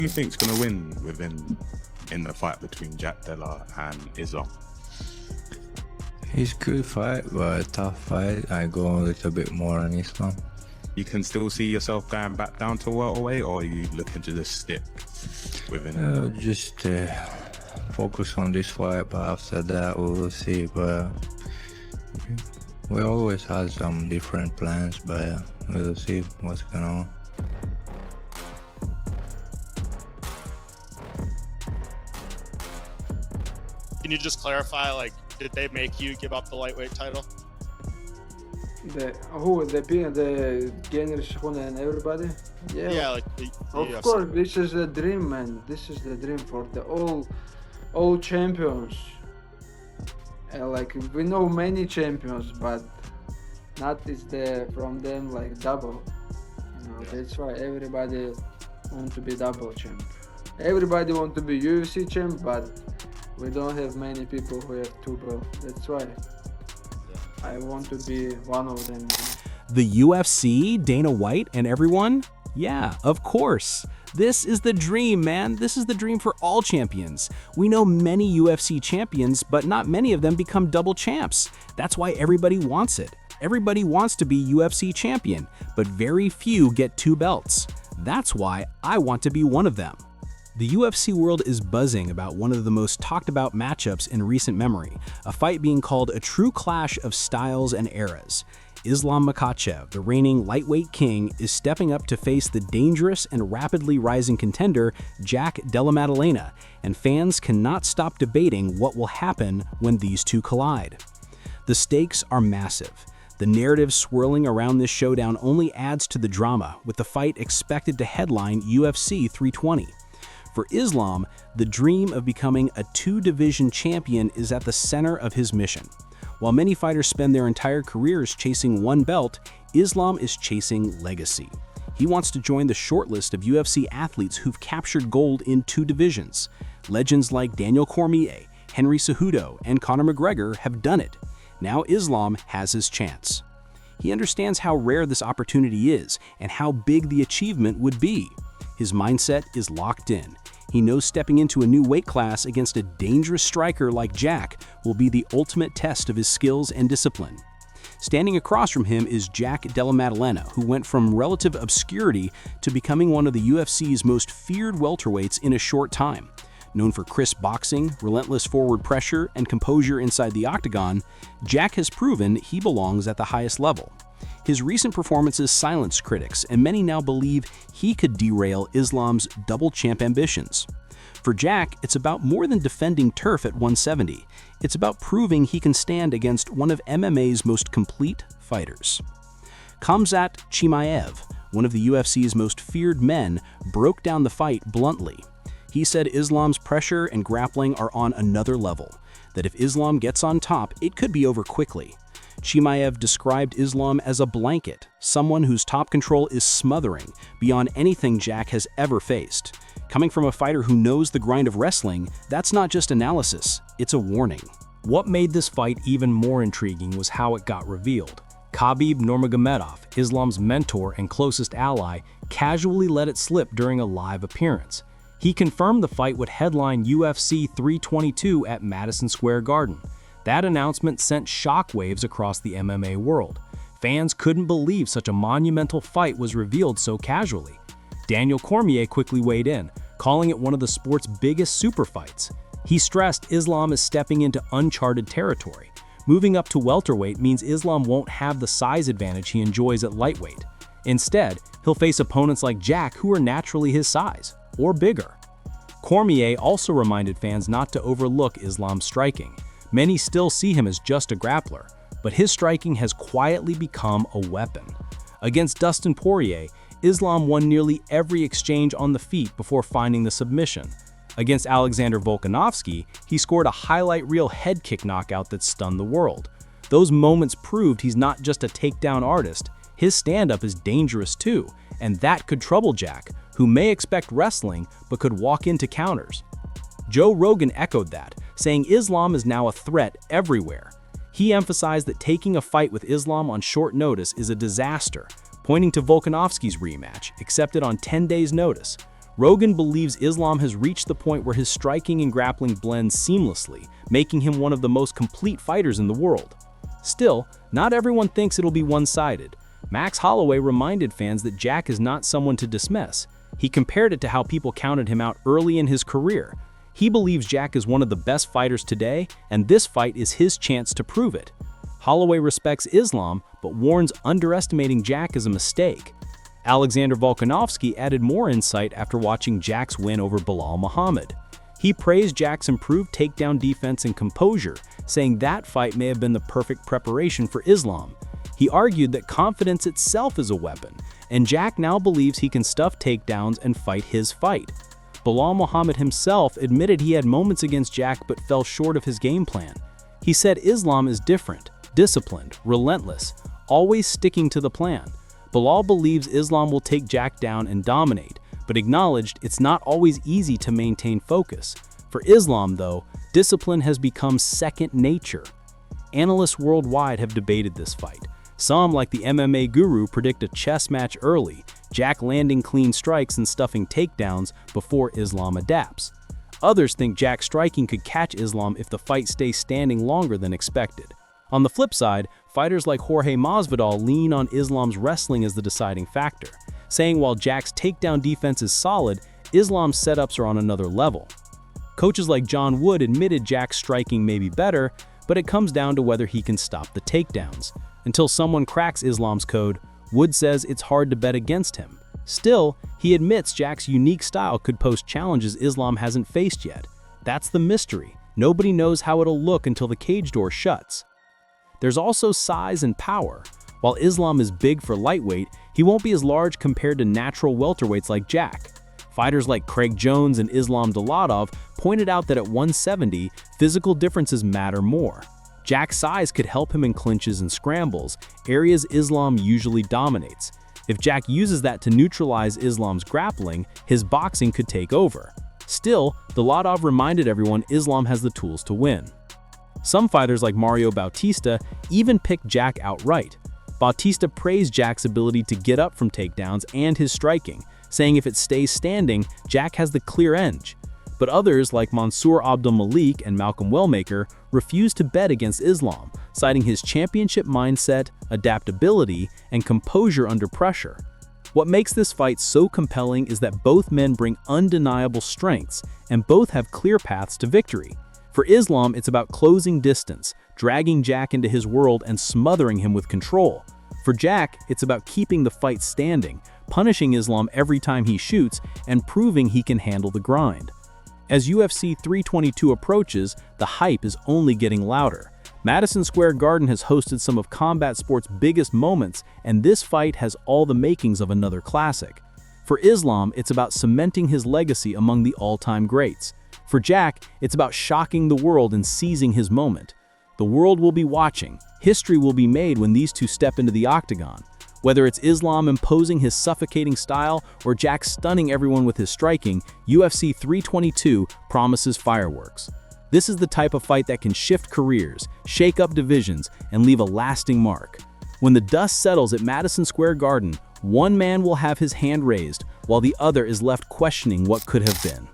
do you think's gonna win in the fight between Jack Della and Islam? It's good fight, but a tough fight. I go a little bit more on Islam. You can still see yourself going back down to welterweight, or are you looking to just stick within it? Just focus on this fight, but after that we will see. But we always have some different plans, but we'll see what's going on. Can you just clarify, like, did they make you give up the lightweight title? The General Shkhuna and everybody? Yeah, like the of UFC. course, this is the dream, man. This is the dream for the all champions. Like, we know many champions, but not is there from them like double. That's why everybody want to be double champ. Everybody want to be UFC champ, but we don't have many people who have two belts. That's why I want to be one of them. The UFC, Dana White, and everyone? Yeah, of course. This is the dream, man. This is the dream for all champions. We know many UFC champions, but not many of them become double champs. That's why everybody wants it. Everybody wants to be UFC champion, but very few get two belts. That's why I want to be one of them. The UFC world is buzzing about one of the most talked about matchups in recent memory, a fight being called a true clash of styles and eras. Islam Makhachev, the reigning lightweight king, is stepping up to face the dangerous and rapidly rising contender Jack Della Maddalena, and fans cannot stop debating what will happen when these two collide. The stakes are massive. The narrative swirling around this showdown only adds to the drama, with the fight expected to headline UFC 320. For Islam, the dream of becoming a two-division champion is at the center of his mission. While many fighters spend their entire careers chasing one belt, Islam is chasing legacy. He wants to join the shortlist of UFC athletes who've captured gold in two divisions. Legends like Daniel Cormier, Henry Cejudo, and Conor McGregor have done it. Now Islam has his chance. He understands how rare this opportunity is and how big the achievement would be. His mindset is locked in. He knows stepping into a new weight class against a dangerous striker like Jack will be the ultimate test of his skills and discipline. Standing across from him is Jack Della Maddalena, who went from relative obscurity to becoming one of the UFC's most feared welterweights in a short time. Known for crisp boxing, relentless forward pressure, and composure inside the octagon, Jack has proven he belongs at the highest level. His recent performances silenced critics, and many now believe he could derail Islam's double champ ambitions. For Jack, it's about more than defending turf at 170. It's about proving he can stand against one of MMA's most complete fighters. Khamzat Chimaev, one of the UFC's most feared men, broke down the fight bluntly. He said Islam's pressure and grappling are on another level, that if Islam gets on top, it could be over quickly. Chimaev described Islam as a blanket, someone whose top control is smothering, beyond anything Jack has ever faced. Coming from a fighter who knows the grind of wrestling, that's not just analysis, it's a warning. What made this fight even more intriguing was how it got revealed. Khabib Nurmagomedov, Islam's mentor and closest ally, casually let it slip during a live appearance. He confirmed the fight would headline UFC 322 at Madison Square Garden. That announcement sent shockwaves across the MMA world. Fans couldn't believe such a monumental fight was revealed so casually. Daniel Cormier quickly weighed in, calling it one of the sport's biggest super fights. He stressed Islam is stepping into uncharted territory. Moving up to welterweight means Islam won't have the size advantage he enjoys at lightweight. Instead, he'll face opponents like Jack who are naturally his size, or bigger. Cormier also reminded fans not to overlook Islam's striking. Many still see him as just a grappler, but his striking has quietly become a weapon. Against Dustin Poirier, Islam won nearly every exchange on the feet before finding the submission. Against Alexander Volkanovski, he scored a highlight reel head kick knockout that stunned the world. Those moments proved he's not just a takedown artist, his stand-up is dangerous too, and that could trouble Jack, who may expect wrestling but could walk into counters. Joe Rogan echoed that, saying Islam is now a threat everywhere. He emphasized that taking a fight with Islam on short notice is a disaster, pointing to Volkanovski's rematch, accepted on 10 days' notice. Rogan believes Islam has reached the point where his striking and grappling blend seamlessly, making him one of the most complete fighters in the world. Still, not everyone thinks it'll be one-sided. Max Holloway reminded fans that Jack is not someone to dismiss. He compared it to how people counted him out early in his career. He believes Jack is one of the best fighters today, and this fight is his chance to prove it. Holloway respects Islam, but warns underestimating Jack is a mistake. Alexander Volkanovski added more insight after watching Jack's win over Belal Muhammad. He praised Jack's improved takedown defense and composure, saying that fight may have been the perfect preparation for Islam. He argued that confidence itself is a weapon, and Jack now believes he can stuff takedowns and fight his fight. Belal Muhammad himself admitted he had moments against Jack but fell short of his game plan. He said Islam is different, disciplined, relentless, always sticking to the plan. Belal believes Islam will take Jack down and dominate, but acknowledged it's not always easy to maintain focus. For Islam, though, discipline has become second nature. Analysts worldwide have debated this fight. Some, like the MMA guru, predict a chess match early, Jack landing clean strikes and stuffing takedowns before Islam adapts. Others think Jack striking could catch Islam if the fight stays standing longer than expected. On the flip side, fighters like Jorge Masvidal lean on Islam's wrestling as the deciding factor, saying while Jack's takedown defense is solid, Islam's setups are on another level. Coaches like John Wood admitted Jack's striking may be better, but it comes down to whether he can stop the takedowns. Until someone cracks Islam's code, Wood says it's hard to bet against him. Still, he admits Jack's unique style could pose challenges Islam hasn't faced yet. That's the mystery. Nobody knows how it'll look until the cage door shuts. There's also size and power. While Islam is big for lightweight, he won't be as large compared to natural welterweights like Jack. Fighters like Craig Jones and Islam Dulatov pointed out that at 170, physical differences matter more. Jack's size could help him in clinches and scrambles, areas Islam usually dominates. If Jack uses that to neutralize Islam's grappling, his boxing could take over. Still, Dulatov reminded everyone Islam has the tools to win. Some fighters like Mario Bautista even picked Jack outright. Bautista praised Jack's ability to get up from takedowns and his striking, saying if it stays standing, Jack has the clear edge. But others like Mansour Abdulmalik and Malcolm Wellmaker refused to bet against Islam, citing his championship mindset, adaptability, and composure under pressure. What makes this fight so compelling is that both men bring undeniable strengths, and both have clear paths to victory. For Islam, it's about closing distance, dragging Jack into his world and smothering him with control. For Jack, it's about keeping the fight standing, punishing Islam every time he shoots, and proving he can handle the grind. As UFC 322 approaches, the hype is only getting louder. Madison Square Garden has hosted some of combat sport's biggest moments, and this fight has all the makings of another classic. For Islam, it's about cementing his legacy among the all-time greats. For Jack, it's about shocking the world and seizing his moment. The world will be watching. History will be made when these two step into the octagon. Whether it's Islam imposing his suffocating style or Jack stunning everyone with his striking, UFC 322 promises fireworks. This is the type of fight that can shift careers, shake up divisions, and leave a lasting mark. When the dust settles at Madison Square Garden, one man will have his hand raised, while the other is left questioning what could have been.